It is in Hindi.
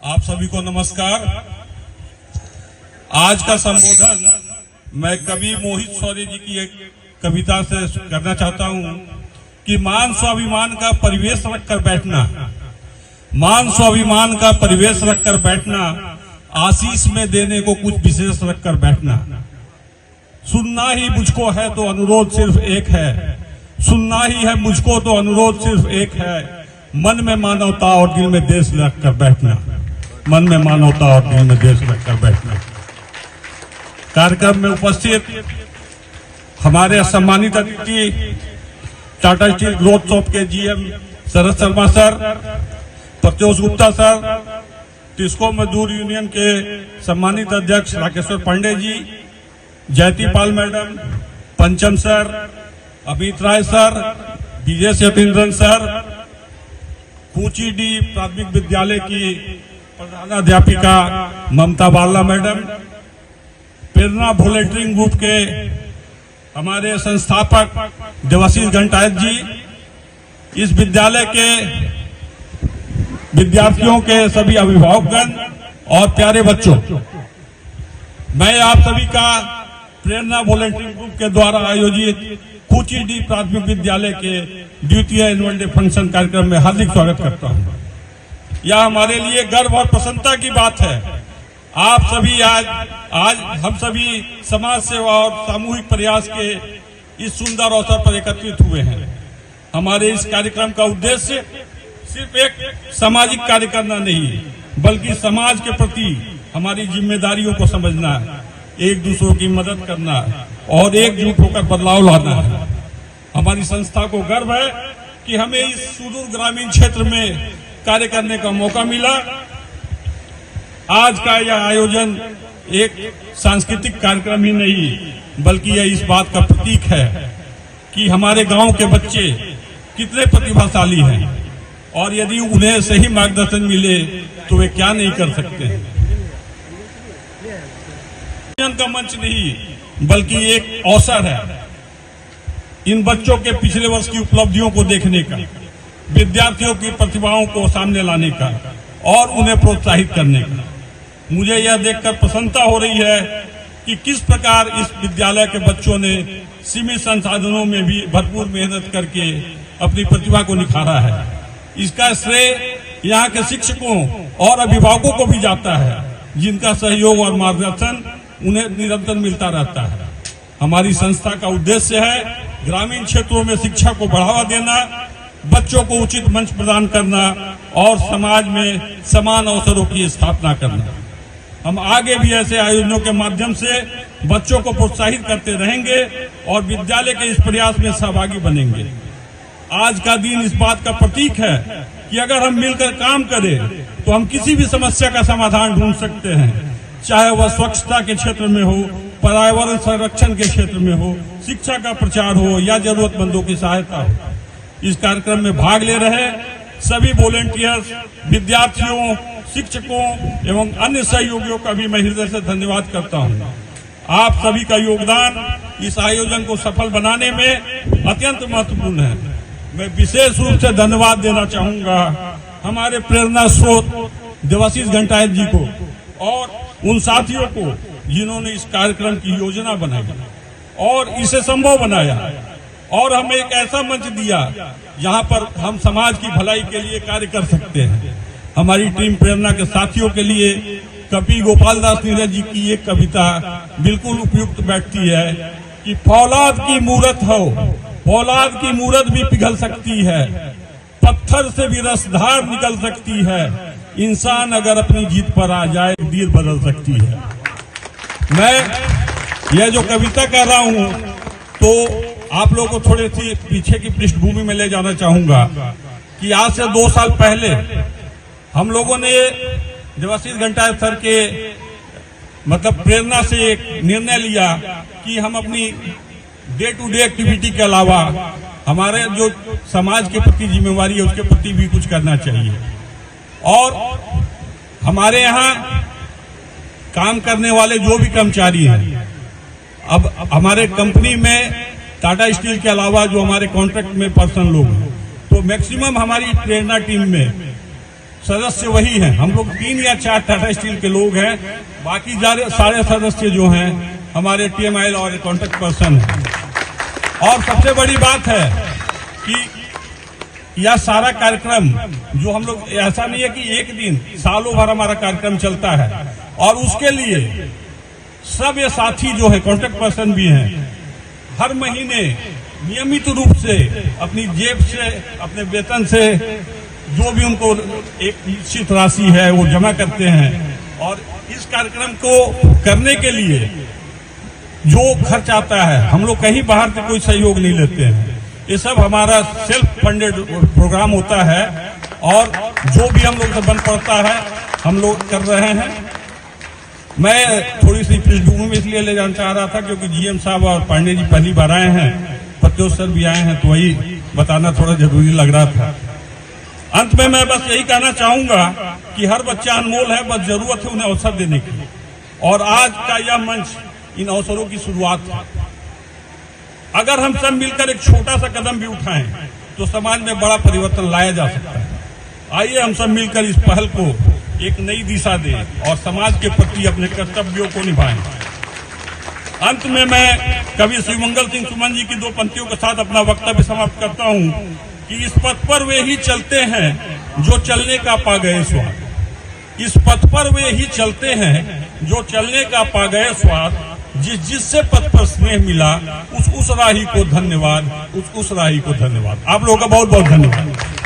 आप सभी को नमस्कार। आज का संबोधन मैं कवि मोहित शौर्य जी की एक कविता से करना चाहता हूं कि मान स्वाभिमान का परिवेश रखकर बैठना, मान स्वाभिमान का परिवेश रखकर बैठना, आशीष में देने को कुछ विशेष रखकर बैठना। सुनना ही मुझको है तो अनुरोध सिर्फ एक है, सुनना ही है मुझको तो अनुरोध सिर्फ एक है, मन में मानवता और दिल में देश रखकर बैठना, मन में मानवता और दिल में देश रखकर बैठना। कार्यक्रम में उपस्थित हमारे सम्मानित अतिथि टाटा स्टील ग्रोथ शॉप के GM Sharad Sharma sir, प्रत्योष Gupta sir, TISCO मजदूर यूनियन के सम्मानित अध्यक्ष राकेश्वर पांडे जी, जयती पाल मैडम, पंचम सर, अमित राय सर, विजय सत्येंद्रन सर, कूची डी प्राथमिक विद्यालय की प्रधानाध्यापिका ममता बाला मैडम, प्रेरणा वॉलंटियरिंग ग्रुप के हमारे संस्थापक देवाशीष घंटायत जी, इस विद्यालय के विद्यार्थियों के सभी अभिभावकगण और प्यारे बच्चों, मैं आप सभी का प्रेरणा वॉलंटियरिंग ग्रुप के द्वारा आयोजित कूची डी प्राथमिक विद्यालय के द्वितीय एनुअल डे फंक्शन कार्यक्रम में हार्दिक स्वागत करता हूं। यह हमारे लिए गर्व और प्रसन्नता की बात है। आप सभी आज हम सभी समाज सेवा और सामूहिक प्रयास के इस सुंदर अवसर पर एकत्रित हुए हैं। हमारे इस कार्यक्रम का उद्देश्य सिर्फ एक सामाजिक कार्य करना नहीं, बल्कि समाज के प्रति हमारी जिम्मेदारियों को समझना, एक दूसरों की मदद करना और एकजुट होकर बदलाव लाना है। हमारी संस्था को गर्व है कि हमें इस सुदूर ग्रामीण क्षेत्र में कार्य करने का मौका मिला। आज का यह आयोजन एक सांस्कृतिक कार्यक्रम ही नहीं, बल्कि यह इस बात का प्रतीक है कि हमारे गांव के बच्चे कितने प्रतिभाशाली हैं और यदि उन्हें सही मार्गदर्शन मिले तो वे क्या नहीं कर सकते हैं। का मंच नहीं, बल्कि एक अवसर है इन बच्चों के पिछले वर्ष की उपलब्धियों को देखने का, विद्यार्थियों की प्रतिभाओं को सामने लाने का और उन्हें प्रोत्साहित करने का। मुझे यह देखकर प्रसन्नता हो रही है कि किस प्रकार इस विद्यालय के बच्चों ने सीमित संसाधनों में भी भरपूर मेहनत करके अपनी प्रतिभा को निखारा है। इसका श्रेय यहाँ के शिक्षकों और अभिभावकों को भी जाता है, जिनका सहयोग और मार्गदर्शन उन्हें निरंतर मिलता रहता है। हमारी संस्था का उद्देश्य है ग्रामीण क्षेत्रों में शिक्षा को बढ़ावा देना, बच्चों को उचित मंच प्रदान करना और समाज में समान अवसरों की स्थापना करना। हम आगे भी ऐसे आयोजनों के माध्यम से बच्चों को प्रोत्साहित करते रहेंगे और विद्यालय के इस प्रयास में सहभागी बनेंगे। आज का दिन इस बात का प्रतीक है कि अगर हम मिलकर काम करें तो हम किसी भी समस्या का समाधान ढूंढ सकते हैं, चाहे वह स्वच्छता के क्षेत्र में हो, पर्यावरण संरक्षण के क्षेत्र में हो, शिक्षा का प्रचार हो या जरूरतमंदों की सहायता हो। इस कार्यक्रम में भाग ले रहे सभी वॉलंटियर्स, विद्यार्थियों, शिक्षकों एवं अन्य सहयोगियों का भी मैं हृदय से धन्यवाद करता हूं। आप सभी का योगदान इस आयोजन को सफल बनाने में अत्यंत महत्वपूर्ण है। मैं विशेष रूप से धन्यवाद देना चाहूंगा हमारे प्रेरणा स्रोत देवाशीष घंटायत जी को और उन साथियों को जिन्होंने इस कार्यक्रम की योजना बनाई और इसे संभव बनाया और हमें एक ऐसा मंच दिया जहां पर हम समाज की भलाई के लिए कार्य कर सकते हैं। हमारी टीम प्रेरणा के साथियों के लिए कवि गोपाल दास नीरज जी की एक कविता बिल्कुल उपयुक्त बैठती है कि फौलाद की मूरत हो, फौलाद की मूरत भी पिघल सकती है, पत्थर से भी रसधार निकल सकती है, इंसान अगर अपनी जीत पर आ जाए दिल बदल सकती है। मैं यह जो कविता कर रहा हूं तो आप लोगों को थोड़ी सी पीछे की पृष्ठभूमि में ले जाना चाहूंगा कि आज से 2 साल पहले हम लोगों ने देवाशीष घंटायत सर के प्रेरणा से एक निर्णय लिया कि हम अपनी डे टू डे एक्टिविटी के अलावा हमारे जो समाज के प्रति जिम्मेवारी है उसके प्रति भी कुछ करना चाहिए। और हमारे यहाँ काम करने वाले जो भी कर्मचारी हैं, अब हमारे कंपनी में टाटा स्टील के अलावा जो हमारे कॉन्ट्रैक्ट में पर्सन लोग हैं, तो मैक्सिमम हमारी प्रेरणा टीम में सदस्य वही हैं। हम लोग 3 या 4 टाटा स्टील के लोग हैं, बाकी सारे सदस्य जो हैं हमारे TMIL और कॉन्ट्रैक्ट पर्सन हैं। और सबसे बड़ी बात है कि यह सारा कार्यक्रम जो हम लोग, ऐसा नहीं है कि एक दिन, सालों भर हमारा कार्यक्रम चलता है। और उसके लिए सब ये साथी जो है कॉन्ट्रैक्ट पर्सन भी हैं, हर महीने नियमित रूप से अपनी जेब से, अपने वेतन से जो भी उनको एक निश्चित राशि है वो जमा करते हैं। और इस कार्यक्रम को करने के लिए जो खर्च आता है, हम लोग कहीं बाहर से कोई सहयोग नहीं लेते हैं। ये सब हमारा सेल्फ फंडेड प्रोग्राम होता है और जो भी हम लोग से बन पड़ता है हम लोग कर रहे हैं। मैं थोड़ी सी पृष्ठभूमि में इसलिए ले जाना चाह रहा था क्योंकि GM साहब और पांडे जी पहली बार आए हैं, प्रत्योष सर भी आए हैं, तो वही बताना थोड़ा जरूरी लग रहा था। अंत में मैं बस यही कहना चाहूंगा कि हर बच्चा अनमोल है, बस जरूरत है उन्हें अवसर देने की। और आज का यह मंच इन अवसरों की शुरुआत है। अगर हम सब मिलकर एक छोटा सा कदम भी उठाएं तो समाज में बड़ा परिवर्तन लाया जा सकता है। आइए हम सब मिलकर इस पहल को एक नई दिशा दें और समाज के प्रति अपने कर्तव्यों को निभाएं। अंत में मैं कवि शिवमंगल सिंह सुमन जी की 2 पंक्तियों के साथ अपना वक्तव्य समाप्त करता हूं कि इस पथ पर वे ही चलते हैं जो चलने का पा गए स्वाद। इस पथ पर वे ही चलते हैं जो चलने का पा गए स्वाद। जिससे पथ पर स्नेह मिला उस राही को धन्यवाद, उस राही को धन्यवाद। आप लोगों का बहुत बहुत धन्यवाद।